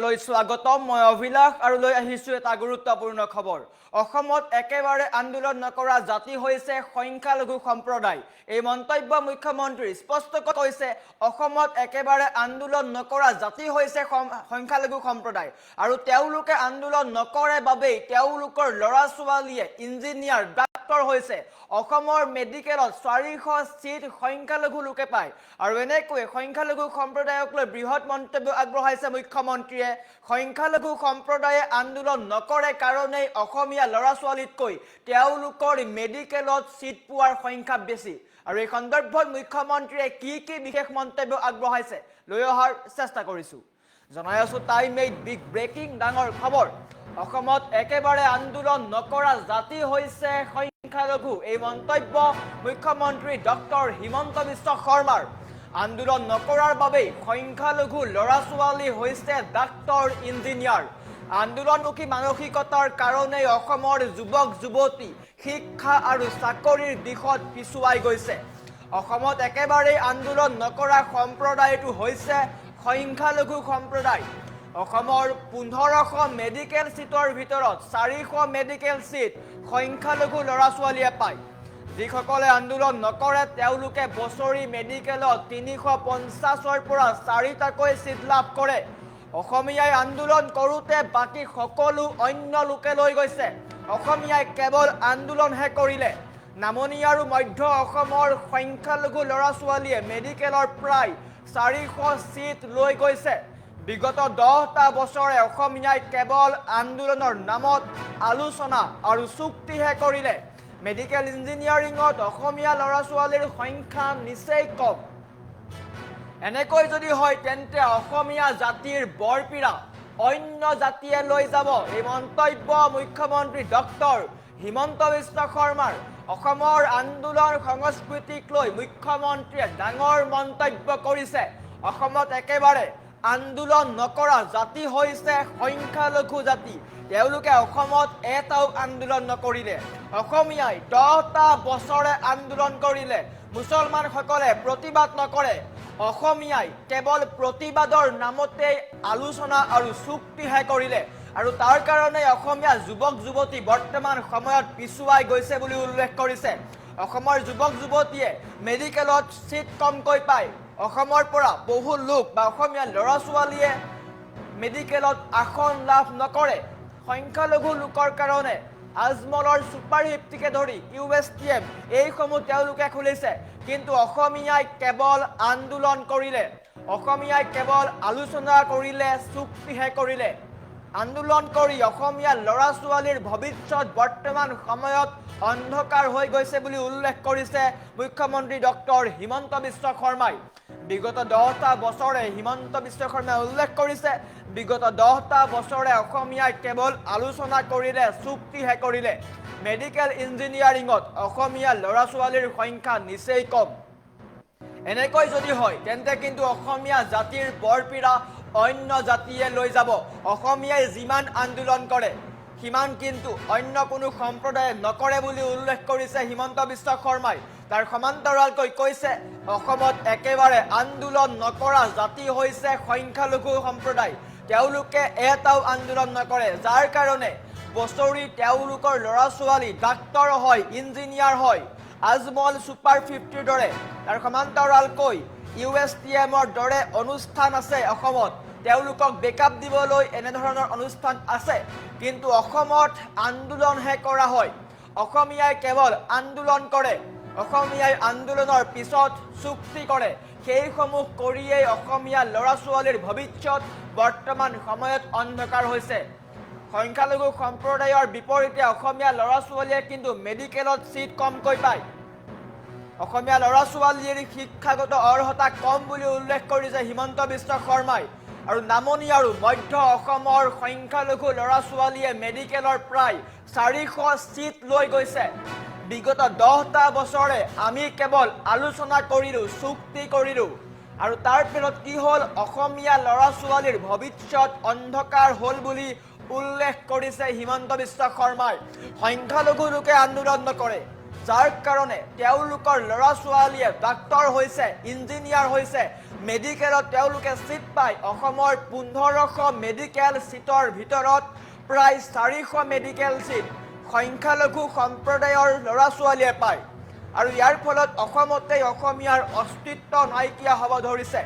লৈ স্বাগতম মই অভিলাষ আৰু লৈ আহিছো এটা গুৰুত্বপূৰ্ণ খবৰ অসমত একেবাৰে আন্দোলন নকৰা জাতি হৈছে সংখ্যালঘু সম্প্ৰদায় এই মন্তব্য মুখ্যমন্ত্ৰী স্পষ্ট কৈছে অসমত একেবাৰে আন্দোলন নকৰা জাতি হৈছে সংখ্যালঘু সম্প্ৰদায় আৰু তেওঁলোকে আন্দোলন নকৰে বাবে তেওঁলোকৰ লৰা ছোৱালীয়ে ইঞ্জিনিয়াৰ ডাক্তৰ হৈছে অসমৰ মেডিকেলত 400 সিট সংখ্যালঘু লোকে পায় আৰু এনেকৈ সংখ্যালঘু সম্প্ৰদায়ক লৈ বৃহৎ মন্তব্য আগবঢ়াইছে মুখ্যমন্ত্ৰীয়ে সংখ্যালঘু সম্প্ৰদায়ে আন্দোলন নকৰে কাৰণে অসমীয়া লৰা ছোৱালীতকৈ তেওঁলোকৰ মেডিকেলত সিট পোৱাৰ সংখ্যা বেছি আৰু এই সন্দৰ্ভত মুখ্যমন্ত্ৰীয়ে কি বিশেষ মন্তব্য আগবঢ়াইছে লৈ অহাৰ চেষ্টা কৰিছো জনাই আছো টাইম মেড বিগ ব্ৰেকিং ডাঙৰ খবৰ অসমত একেবাৰে আন্দোলন নকৰা জাতি হৈছে সংখ্যালঘু এই মন্তব্য মুখ্যমন্ত্ৰী ডক্টৰ হিমন্ত বিশ্ব শৰ্মাৰ আন্দোলন নকৰাৰ বাবে সংখ্যালঘু লৰা ছোৱালী হৈছে ডাক্তৰ ইঞ্জিনিয়াৰ আন্দোলনমুখী মানসিকতাৰ কাৰণে অসমৰ যুৱক যুৱতী শিক্ষা আৰু চাকৰিৰ দিশত পিছুৱাই গৈছে অসমত একেবাৰে আন্দোলন নকৰা সম্প্ৰদায়টো হৈছে সংখ্যালঘু সম্প্ৰদায় অসমৰ 1500 মেডিকেল সিটৰ ভিতৰত 400 মেডিকেল সিট সংখ্যালঘু লৰা ছোৱালীয়ে পায় যিসকলে আন্দোলন নকৰে তেওঁলোকে বছৰি মেডিকেলত 350ৰ পৰা 4টাকৈ সিট লাভ কৰে অসমীয়াই আন্দোলন কৰোতে বাকি সকলো অন্য লোকে লৈ গৈছে অসমীয়াই কেৱল আন্দোলনহে কৰিলে নামনি আৰু মধ্য অসমৰ সংখ্যালঘু লৰা ছোৱালীয়ে মেডিকেলৰ প্ৰায় 400 সিট লৈ গৈছে বিগত 10টা বছৰে অসমীয়াই কেৱল আন্দোলনৰ নামত আলোচনা আৰু চুক্তিহে কৰিলে মেডিকেল ইঞ্জিনিয়াৰিঙত অসমীয়া লৰা ছোৱালীৰ সংখ্যা নিচেই কম এনেকৈ যদি হয় তেন্তে অসমীয়া জাতিৰ বৰপিৰা অন্য জাতিয়ে লৈ যাব এই মন্তব্য মুখ্যমন্ত্ৰী ডক্টৰ হিমন্ত বিশ্ব শৰ্মাৰ অসমৰ আন্দোলন সংস্কৃতিক লৈ মুখ্যমন্ত্ৰীয়ে ডাঙৰ মন্তব্য কৰিছে অসমত একেবাৰে আন্দোলন নকৰা জাতি হৈছে সংখ্যালঘু জাতি তেওঁলোকে অসমত এটাও আন্দোলন নকৰিলে অসমীয়াই 10টা বছৰে আন্দোলন কৰিলে মুছলমানসকলে প্ৰতিবাদ নকৰে অসমীয়াই কেৱল প্ৰতিবাদৰ নামতে আলোচনা আৰু চুক্তিহে কৰিলে আৰু তাৰ কাৰণে অসমীয়া যুৱক যুৱতী বৰ্তমান সময়ত পিছুৱাই গৈছে বুলি উল্লেখ কৰিছে অসমৰ যুৱক যুৱতীয়ে মেডিকেলত সিট কমকৈ পায় অসমৰ পৰা বহু লোক বা অসমীয়া লৰা ছোৱালীয়ে মেডিকেলত আসন লাভ নকৰে সংখ্যালঘু লোকৰ কাৰণে আজমলৰ সুপাৰ হিপ্তিকে ধৰি USTM এইসমূহ তেওঁলোকে খুলিছে কিন্তু অসমীয়াই কেৱল আন্দোলন কৰিলে অসমীয়াই কেৱল আলোচনা কৰিলে চুক্তিহে কৰিলে আন্দোলন কৰি অসমীয়া লৰা ছোৱালীৰ ভৱিষ্যত বৰ্তমান সময়ত অন্ধকাৰ হৈ গৈছে বুলি উল্লেখ কৰিছে মুখ্যমন্ত্ৰী ডক্টৰ হিমন্ত বিশ্ব শৰ্মাই বিগত 10টা বছৰে হিমন্ত বিশ্ব শৰ্মাই উল্লেখ কৰিছে বিগত 10টা বছৰে অসমীয়াই কেৱল আলোচনা কৰিলে চুক্তিহে কৰিলে মেডিকেল ইঞ্জিনিয়াৰিঙত অসমীয়া লৰা ছোৱালীৰ সংখ্যা নিচেই কম এনেকৈ যদি হয় তেন্তে কিন্তু অসমীয়া জাতিৰ বৰপিৰা অন্য জাতিয়ে লৈ যাব অসমীয়াই যিমান আন্দোলন কৰে সিমান কিন্তু অন্য কোনো সম্প্ৰদায়ে নকৰে বুলি উল্লেখ কৰিছে হিমন্ত বিশ্ব শৰ্মাই তাৰ সমান্তৰালকৈ কৈছে অসমত একেবাৰে আন্দোলন নকৰা জাতি হৈছে সংখ্যালঘু সম্প্ৰদায় তেওঁলোকে এটাও আন্দোলন নকৰে যাৰ কাৰণে বছৰি তেওঁলোকৰ লৰা ছোৱালী ডাক্তৰ হয় ইঞ্জিনিয়াৰ হয় আজমল সুপাৰ 50ৰ দৰে তাৰ সমান্তৰালকৈ USTMৰ দৰে অনুষ্ঠান আছে অসমত তেওঁলোকক বেকআপ দিবলৈ এনে ধৰণৰ অনুষ্ঠান আছে কিন্তু অসমত আন্দোলনহে কৰা হয় অসমীয়াই কেৱল আন্দোলন কৰে অসমীয়াই আন্দোলনৰ পিছত চুক্তি কৰে সেইসমূহ কৰিয়েই অসমীয়া লৰা ছোৱালীৰ ভৱিষ্যত বৰ্তমান সময়ত অন্ধকাৰ হৈছে সংখ্যালঘু সম্প্ৰদায়ৰ বিপৰীতে অসমীয়া লৰা ছোৱালীয়ে কিন্তু মেডিকেলত সিট কমকৈ পায় অসমীয়া লৰা ছোৱালীৰ শিক্ষাগত অৰ্হতা কম বুলি উল্লেখ কৰিছে হিমন্ত বিশ্ব শৰ্মাই আৰু নামনি আৰু মধ্য অসমৰ সংখ্যালঘু লৰা ছোৱালীয়ে মেডিকেলৰ প্ৰায় 400 সিট লৈ গৈছে বিগত 10টা বছৰে আমি কেৱল আলোচনা কৰিলো চুক্তি কৰিলো আৰু তাৰ পিছত কি হল অসমীয়া লৰা ছোৱালীৰ ভৱিষ্যত অন্ধকাৰ হল বুলি উল্লেখ কৰিছে হিমন্ত বিশ্ব শৰ্মাই সংখ্যালঘু লোকে আন্দোলন নকৰে যাৰ কাৰণে তেওঁলোকৰ ল'ৰা ছোৱালীয়ে ডাক্তৰ হৈছে, ইঞ্জিনিয়াৰ হৈছে, মেডিকেলত তেওঁলোকে চিট পায়। অসমৰ 1500 মেডিকেল চিটৰ ভিতৰত প্ৰায় 400 মেডিকেল চিট সংখ্যালঘু সম্প্ৰদায়ৰ ল'ৰা ছোৱালীয়ে পায়। আৰু ইয়াৰ ফলত অসমতে অসমীয়াৰ অস্তিত্ব নাইকিয়া হ'ব ধৰিছে।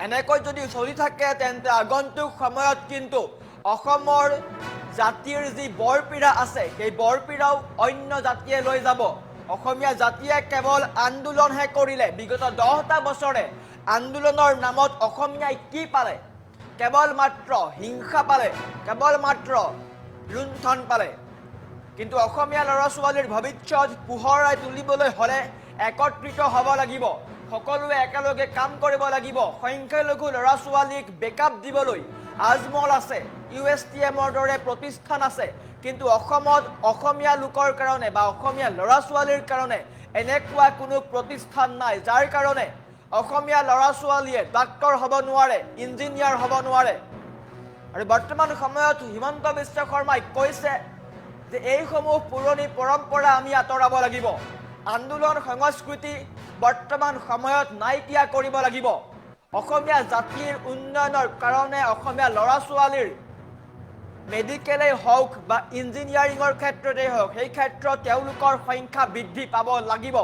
এনেকৈ যদি চলি থাকে তেন্তে আগন্তুক সময়ত কিন্তু অসমৰ জাতিৰ যি বৰপীৰা আছে সেই বৰপীৰাও অন্য জাতিয়ে লৈ যাব। অসমীয়া জাতিয়ে কেৱল আন্দোলনহে কৰিলে। বিগত 10টা বছৰে আন্দোলনৰ নামত অসমীয়াই কি পালে? কেৱল মাত্ৰ হিংসা পালে, কেৱল মাত্ৰ লুণ্ঠন পালে। কিন্তু অসমীয়া ল'ৰা ছোৱালীৰ ভৱিষ্যত পোহৰাই তুলিবলৈ হ'লে একত্ৰিত হ'ব লাগিব। সকলোৱে একেলগে কাম কৰিব লাগিব। সংখ্যালঘু ল'ৰা ছোৱালীক বেকআপ দিবলৈ আজমল আছে, USTMৰ দৰে প্ৰতিষ্ঠান আছে। কিন্তু অসমত অসমীয়া লোকৰ কাৰণে বা অসমীয়া ল'ৰা ছোৱালীৰ কাৰণে এনেকুৱা কোনো প্ৰতিষ্ঠান নাই, যাৰ কাৰণে অসমীয়া ল'ৰা ছোৱালীয়ে ডাক্তৰ হ'ব নোৱাৰে, ইঞ্জিনিয়াৰ হ'ব নোৱাৰে। আৰু বৰ্তমান সময়ত হিমন্ত বিশ্ব শৰ্মাই কৈছে যে এইসমূহ পুৰণি পৰম্পৰা আমি আঁতৰাব লাগিব। আন্দোলন সংস্কৃতি বৰ্তমান সময়ত নাইকিয়া কৰিব লাগিব। অসমীয়া জাতিৰ উন্নয়নৰ কাৰণে অসমীয়া ল'ৰা ছোৱালীৰ মেডিকেলেই হওক বা ইঞ্জিনিয়াৰিঙৰ ক্ষেত্ৰতেই হওক, সেই ক্ষেত্ৰত তেওঁলোকৰ সংখ্যা বৃদ্ধি পাব লাগিব।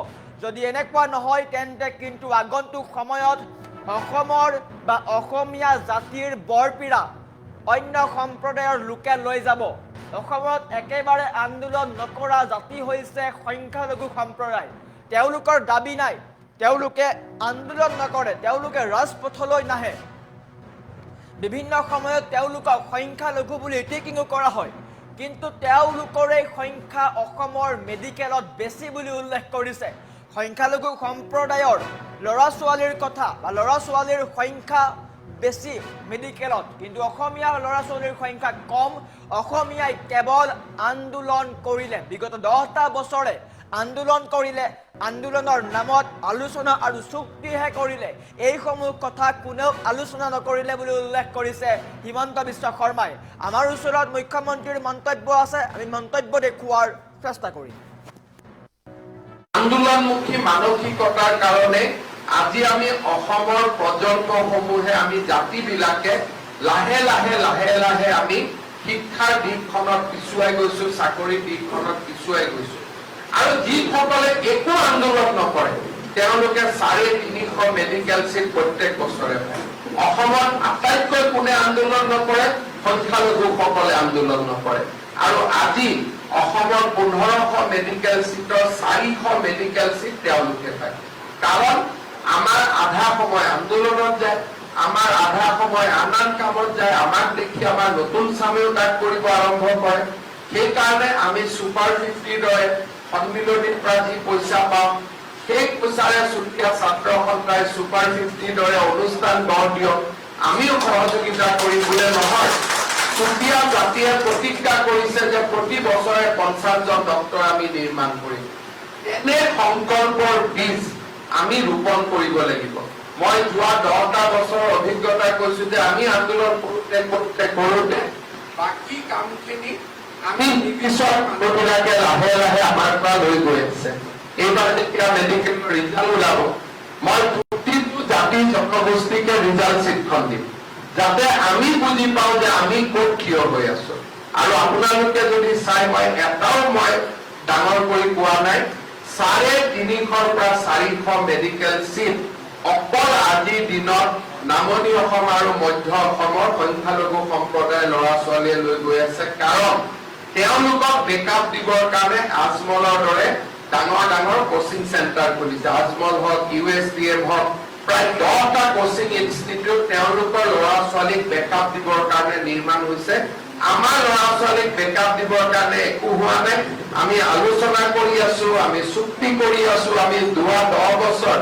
যদি এনেকুৱা নহয় তেন্তে কিন্তু আগন্তুক সময়ত অসমৰ বা অসমীয়া জাতিৰ বৰপীৰা অন্য সম্প্ৰদায়ৰ লোকে লৈ যাব। অসমত একেবাৰে আন্দোলন নকৰা জাতি হৈছে সংখ্যালঘু সম্প্ৰদায়। তেওঁলোকৰ দাবী নাই, তেওঁলোকে আন্দোলন নকৰে, তেওঁলোকে ৰাজপথলৈ নাহে। বিভিন্ন সময়ত তেওঁলোকক সংখ্যালঘু বুলি ইতিকিঙো কৰা হয়, কিন্তু তেওঁলোকৰে সংখ্যা অসমৰ মেডিকেলত বেছি বুলি উল্লেখ কৰিছে। সংখ্যালঘু সম্প্ৰদায়ৰ ল'ৰা ছোৱালীৰ কথা বা ল'ৰা ছোৱালীৰ সংখ্যা বেছি মেডিকেলত, কিন্তু অসমীয়া ল'ৰা ছোৱালীৰ সংখ্যা কম। অসমীয়াই কেৱল আন্দোলন কৰিলে, বিগত 10টা বছৰে আন্দোলন কৰিলে, আন্দোলনৰ নামত আলোচনা আৰু চুক্তিহে কৰিলে। এইসমূহ কথা কোনেও আলোচনা নকৰিলে বুলি উল্লেখ কৰিছে হিমন্ত বিশ্ব শৰ্মাই। আমাৰ ওচৰত মুখ্যমন্ত্ৰীৰ মন্তব্য আছে, আমি মন্তব্য দেখুওৱাৰ চেষ্টা কৰিম। আন্দোলনমুখী মানসিকতাৰ কাৰণে আজি আমি অসমৰ প্ৰজন্মসমূহে আমি জাতিবিলাকে লাহে লাহে লাহে লাহে আমি শিক্ষাৰ দিশখনত পিছুৱাই গৈছো, চাকৰিৰ দিশখনত পিছুৱাই গৈছো। আৰু যিসকলে একো আন্দোলন নকৰে তেওঁলোকে 350 মেডিকেল চিট প্ৰত্যেক বছৰে পায়। অসমত আটাইতকৈ কোনে আন্দোলন নকৰে? সংখ্যালঘুসকলে আন্দোলন নকৰে। আৰু আজি অসমৰ 1500 মেডিকেল চিটৰ 400 মেডিকেল চিট তেওঁলোকে পায়। কাৰণ আমাৰ আধা সময় আন্দোলনত যায়, আমাৰ আধা সময় আন আন কামত যায়। আমাক দেখি আমাৰ নতুন চামেও তাক কৰিব আৰম্ভ কৰে। সেইকাৰণে আমি সুপাৰ 50 দৰে সন্মিলনীৰ পৰা যি পইচা পাওঁ সেই পইচাৰে চুতীয়া ছাত্ৰ সন্থাই সুপাৰ 50 দৰে অনুষ্ঠান গঢ় দিয়ক, আমিও সহযোগিতা কৰিবলৈ নহয়। চুতীয়া জাতিয়ে প্ৰতিজ্ঞা কৰিছে যে প্ৰতি বছৰে 50 জন ডক্তৰ আমি নিৰ্মাণ কৰিম। এনে সংকল্পৰ বীজ আমি ৰোপণ কৰিব লাগিব। মই যোৱা 10টা বছৰৰ অভিজ্ঞতা কৈছো যে আমি আন্দোলন কৰোতে বাকী কামখিনি আমি নিৰ্দিষ্ট মানুহবিলাকে লাহে লাহে আমাৰ পৰা লৈ গৈ আছে। এইবাৰ যেতিয়া মেডিকেলৰ ৰিজাল্ট ওলাব, মই প্ৰতিটো জাতি জনগোষ্ঠীকে ৰিজাল্ট চিটখন দিম, যাতে আমি বুজি পাওঁ যে আমি ক'ত থিয় হৈ আছো। আৰু আপোনালোকে যদি চাই, মই এটাও মই ডাঙৰ কৰি কোৱা নাই, 350 পৰা 400 মেডিকেল চিট অকল আজিৰ দিনত নামনি অসম আৰু মধ্য অসমৰ সংখ্যালঘু সম্প্ৰদায়ৰ ল'ৰা ছোৱালীয়ে লৈ গৈ আছে। কাৰণ তেওঁলোকক বেকআপ দিবৰ কাৰণে আজমলৰ দৰে ডাঙৰ ডাঙৰ কোচিং চেণ্টাৰ খুলিছে। আজমল হওক, USDM হওক, প্ৰায় 10টা কোচিং ইনষ্টিটিউট তেওঁলোকৰ ল'ৰা ছোৱালীক বেকআপ দিবৰ কাৰণে নিৰ্মাণ হৈছে। আমাৰ ল'ৰা ছোৱালীক বেকআপ দিবৰ কাৰণে একো হোৱা নাই। আমি আলোচনা কৰি আছো, আমি চুক্তি কৰি আছো, আমি যোৱা 10 বছৰ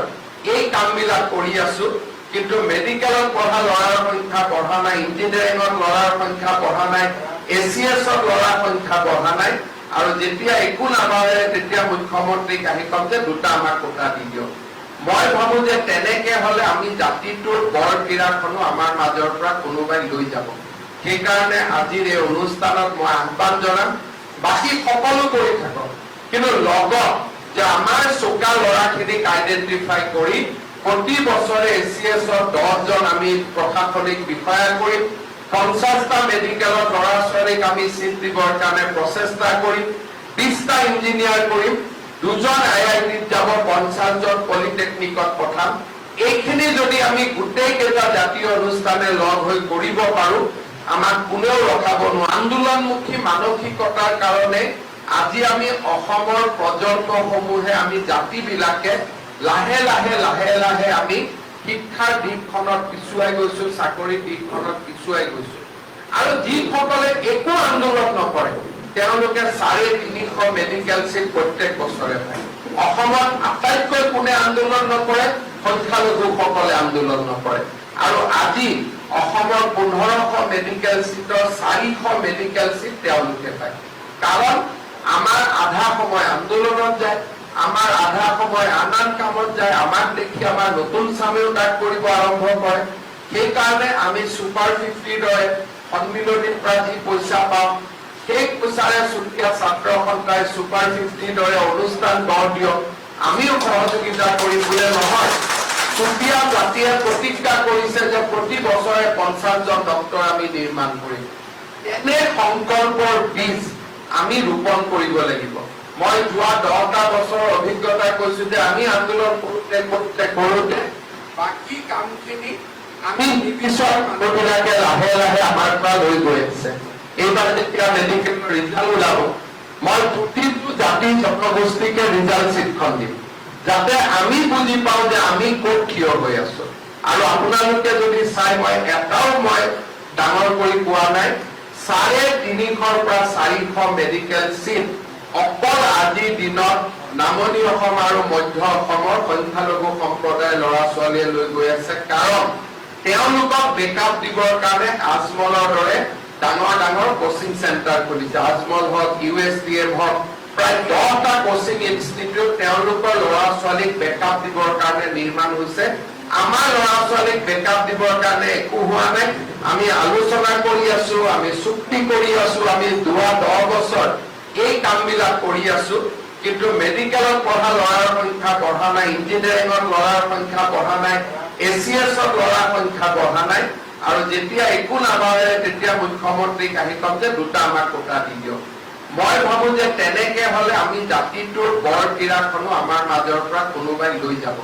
এই কামবিলাক কৰি আছো। কিন্তু মেডিকেলত পঢ়া ল'ৰাৰ সংখ্যা বঢ়া নাই, ইঞ্জিনিয়াৰিঙত ল'ৰাৰ সংখ্যা বঢ়া নাই, ACSত ল'ৰাৰ সংখ্যা বঢ়া নাই। আৰু যেতিয়া একো নাবাঢ়ে তেতিয়া মুখ্যমন্ত্ৰীক আহি কম যে 2টা আমাক কোটা দি দিয়ক। মই ভাবো যে তেনেকে হলে আমি জাতিটোৰ বৰপীৰাখনো আমাৰ মাজৰ পৰা কোনোবাই লৈ যাব। সেইকাৰণে আজিৰ এই অনুষ্ঠানত মই আহ্বান জনাম, বাকী সকলো কৰি থাকক, কিন্তু লগত যে আমাৰ চোকা ল'ৰাখিনিক আইডেন্টিফাই কৰি প্ৰতি বছৰে এচিএছৰ 10 জন আমি প্ৰশাসনিক বিষয়া কৰিম, 50টা মেডিকেলৰ ল'ৰা ছোৱালীক আমি চিট দিবৰ কাৰণে প্ৰচেষ্টা কৰিম, 20টা ইঞ্জিনিয়াৰ কৰিম, 2 জন IITত যাব, 50 জন পলিটেকনিকত পঠাম। এইখিনি যদি আমি গোটেই কেইটা জাতীয় অনুষ্ঠানে লগ হৈ কৰিব পাৰো, আমাক কোনেও ৰখাব নোৱাৰে। আন্দোলনমুখী মানসিকতাৰ কাৰণে আজি আমি অসমৰ প্ৰজন্মসমূহে আমি জাতিবিলাকে লাহে লাহে লাহে লাহে আমি শিক্ষাৰ দিশখনত পিছুৱাই গৈছো, চাকৰিৰ দিশখনত পিছুৱাই গৈছো। আৰু যিসকলে একো আন্দোলন নকৰে তেওঁলোকে 350 মেডিকেল চিট প্ৰত্যেক বছৰে পায়। অসমত আটাইতকৈ কোনে আন্দোলন নকৰে? সংখ্যালঘুসকলে আন্দোলন নকৰে। আৰু আজি অসমৰ 1500 মেডিকেল চিটৰ 400 মেডিকেল চিট তেওঁলোকে পায়। কাৰণ আমাৰ আধা সময় আন্দোলনত যায়, আমাৰ আধা সময় আন আন কামত যায়, আমাক দেখি আমাৰ নতুন চামেও তাক কৰিব আৰম্ভ কৰে। সেইকাৰণে আমি সুপাৰ 50ৰ দৰে সন্মিলনীৰ পৰা যি পইচা পাওঁ সেই পইচাৰে চুতীয়া ছাত্ৰ সন্থাই সুপাৰ 50ৰ দৰে অনুষ্ঠান গঢ় দিয়ক, আমিও সহযোগিতা কৰিম বুলিয়ে নহয়। চুতীয়া জাতিয়ে প্ৰতিজ্ঞা কৰিছে যে প্ৰতি বছৰে 50 জন ডক্তৰ আমি নিৰ্মাণ কৰিম। এনে সংকল্পৰ বীজ আমি ৰোপণ কৰিব লাগিব। মই যোৱা 10টা বছৰৰ অভিজ্ঞতা কৈছো যে আমি আন্দোলন কৰোতে বাকী কামখিনি আমি নিৰ্দিষ্ট মানুহবিলাকে লাহে লাহে আমাৰ পৰা লৈ গৈ আছে। এইবাৰ যেতিয়া মেডিকেলৰ ৰিজাল্ট ওলাব, মই প্ৰতিটো জাতি জনগোষ্ঠীকে ৰিজাল্ট চিটখন দিম, যাতে আমি বুজি পাওঁ যে আমি ক'ত থিয় হৈ আছো। আৰু আপোনালোকে যদি চাই, মই এটাও মই ডাঙৰ কৰি কোৱা নাই, 350ৰ পৰা 400 মেডিকেল চিট অকল আজিৰ দিনত নামনি অসম আৰু মধ্য অসমৰ সংখ্যালঘু সম্প্ৰদায়ৰ ল'ৰা ছোৱালীয়ে লৈ গৈ আছে। কাৰণ তেওঁলোকক বেকআপ দিবৰ কাৰণে আজমলৰ দৰে ডাঙৰ ডাঙৰ কোচিং চেণ্টাৰ খুলিছে। আজমল হওক, USDM হওক, প্ৰায় 10টা কোচিং ইনষ্টিটিউট তেওঁলোকৰ ল'ৰা ছোৱালীক বেকআপ দিবৰ কাৰণে নিৰ্মাণ হৈছে। আমাৰ ল'ৰা ছোৱালীক বেকআপ দিবৰ কাৰণে একো হোৱা নাই। আমি আলোচনা কৰি আছো, আমি চুক্তি কৰি আছো, আমি যোৱা 10 বছৰ এই কামবিলাক কৰি আছো। কিন্তু মেডিকেলত পঢ়া ল'ৰাৰ সংখ্যা বঢ়া নাই, ইঞ্জিনিয়াৰিঙত ল'ৰাৰ সংখ্যা বঢ়া নাই, ACSত ল'ৰাৰ সংখ্যা বঢ়া নাই। আৰু যেতিয়া একো নাবাঢ়ে তেতিয়া মুখ্যমন্ত্ৰীক আহি কম যে 2টা আমাক কোটা দি দিয়ক। মই ভাবো যে তেনেকে হলে আমি জাতিটোৰ বৰ কিৰাখনো আমাৰ মাজৰ পৰা কোনোবাই লৈ যাব।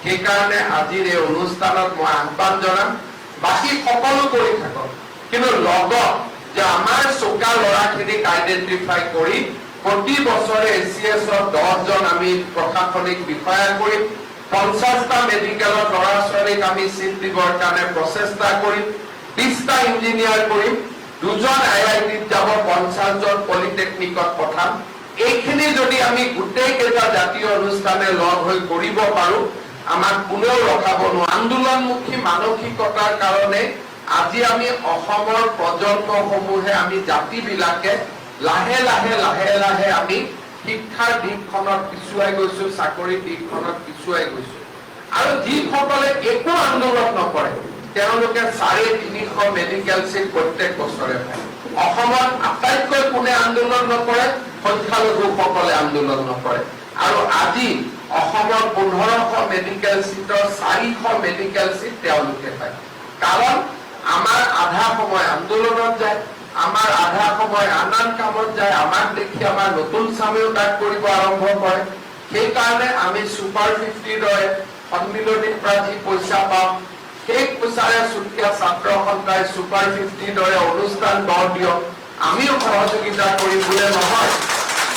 সেইকাৰণে আজিৰ এই অনুষ্ঠানত মই আহ্বান জনাম, বাকী সকলো কৰি থাকক, কিন্তু লগত যে আমাৰ চোকা ল'ৰাখিনিক আইডেন্টিফাই কৰি প্ৰতি বছৰে ACSৰ 10 জন আমি প্ৰশাসনিক বিষয়া কৰিম, 50টা মেডিকেলৰ ল'ৰা ছোৱালীক আমি চিট দিবৰ কাৰণে প্ৰচেষ্টা কৰিম, 20টা ইঞ্জিনিয়াৰ কৰিম, 2 জন IITত যাব, 50 জন পলিটেকনিকত পঠাম। এইখিনি যদি আমি গোটেই কেইটা জাতীয় অনুষ্ঠানে লগ হৈ কৰিব পাৰো, আমাক কোনেও ৰখাব নোৱাৰে। আন্দোলনমুখী মানসিকতাৰ কাৰণে আজি আমি অসমৰ প্ৰজন্মসমূহে আমি জাতিবিলাকে লাহে লাহে লাহে লাহে আমি শিক্ষাৰ দিশখনত পিছুৱাই গৈছো, চাকৰিৰ দিশখনত পিছুৱাই গৈছো। আৰু যিসকলে একো আন্দোলন নকৰে তেওঁলোকে 350 মেডিকেল চিট প্ৰত্যেক বছৰে পায়। অসমত আটাইতকৈ কোনে আন্দোলন নকৰে? সংখ্যালঘুসকলে আন্দোলন নকৰে। আৰু আজি অসমৰ 1500 মেডিকেল চিটৰ 400 মেডিকেল চিট তেওঁলোকে পায়। কাৰণ আমাৰ আধা সময় আন্দোলনত যায়, আমাৰ আধা সময় আন আন কামত যায়, আমাক দেখি আমাৰ নতুন চামেও তাক কৰিব আৰম্ভ কৰে। সেইকাৰণে আমি সুপাৰ 50ৰ দৰে সন্মিলনীৰ পৰা যি পইচা পাওঁ সেই পইচাৰে চুতীয়া ছাত্ৰ সন্থাই সুপাৰ 50ৰ দৰে অনুষ্ঠান গঢ় দিয়ক, আমিও সহযোগিতা কৰিম বুলিয়ে নহয়।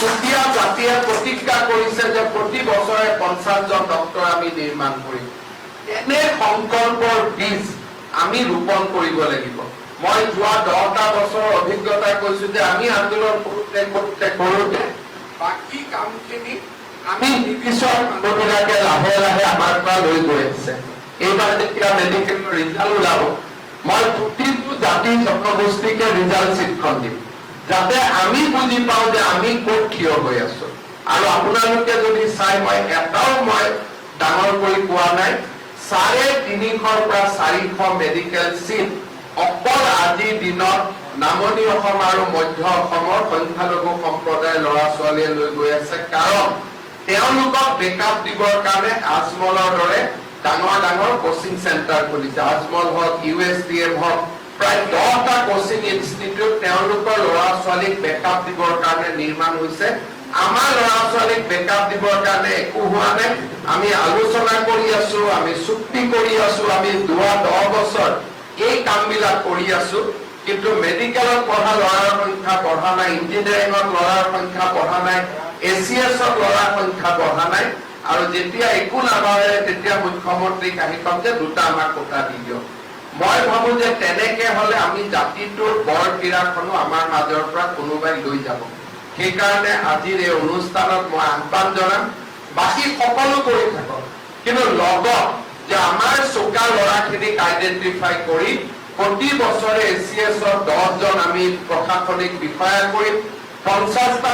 চুতীয়া জাতিয়ে প্ৰতিজ্ঞা কৰিছে যে প্ৰতি বছৰে 50 জন ডক্তৰ আমি নিৰ্মাণ কৰিম। এনে সংকল্পৰ বীজ আমি ৰোপণ কৰিব লাগিব। মই যোৱা 10টা বছৰৰ অভিজ্ঞতা কৈছো যে আমি আন্দোলন কৰোতে বাকী কামখিনি আমি নিৰ্দিষ্ট মানুহবিলাকে লাহে লাহে আমাৰ পৰা লৈ গৈ আছে। এইবাৰ যেতিয়া মেডিকেলৰ ৰিজাল্ট ওলাব, মই প্ৰতিটো জাতি জনগোষ্ঠীকে ৰিজাল্ট চিটখন দিম, যাতে আমি বুজি পাওঁ যে আমি ক'ত থিয় হৈ আছো। আৰু আপোনালোকে যদি চাই, মই এটাও মই ডাঙৰ কৰি কোৱা নাই, 350ৰ পৰা 400 মেডিকেল চিট অকল আজিৰ দিনত নামনি অসম আৰু মধ্য অসমৰ সংখ্যালঘু সম্প্ৰদায়ৰ ল'ৰা ছোৱালীয়ে লৈ গৈ আছে, কাৰণ তেওঁলোকক বেকআপ দিবৰ কাৰণে আজমলৰ দৰে ডাঙৰ ডাঙৰ কোচিং চেণ্টাৰ খুলিছে। আজমল হওক, USDM হওক, প্ৰায় 10টা কোচিং ইনষ্টিটিউট তেওঁলোকৰ ল'ৰা ছোৱালীক বেকআপ দিবৰ কাৰণে নিৰ্মাণ হৈছে। আমাৰ ল'ৰা ছোৱালীক বেকআপ দিবৰ কাৰণে একো হোৱা নাই। আমি আলোচনা কৰি আছো, আমি চুক্তি কৰি আছো, আমি 10 বছৰ এই কামবিলাক কৰি আছো, কিন্তু মেডিকেলত পঢ়া ল'ৰাৰ সংখ্যা বঢ়া নাই, ইঞ্জিনিয়াৰিঙত ল'ৰাৰ সংখ্যা বঢ়া নাই, ACSত ল'ৰাৰ সংখ্যা বঢ়া নাই। আৰু যেতিয়া একো নাবাঢ়ে তেতিয়া মুখ্যমন্ত্ৰীক আহি কম যে 2টা আমাক কোটা দি দিয়ক। মই ভাবো যে তেনেকে হলে আমি জাতিটোৰ বৰ পীড়াখনো আমাৰ মাজৰ পৰা কোনোবাই লৈ যাব। সেইকাৰণে আজিৰ এই অনুষ্ঠানত মই আহ্বান জনাম, বাকী সকলো কৰি থাকক, কিন্তু লগত যে আমাৰ চোকা ল'ৰাখিনিক আইডেন্টিফাই কৰি প্ৰতি বছৰে ACSৰ 10জন আমি প্ৰশাসনিক বিষয়া কৰিম, 50টা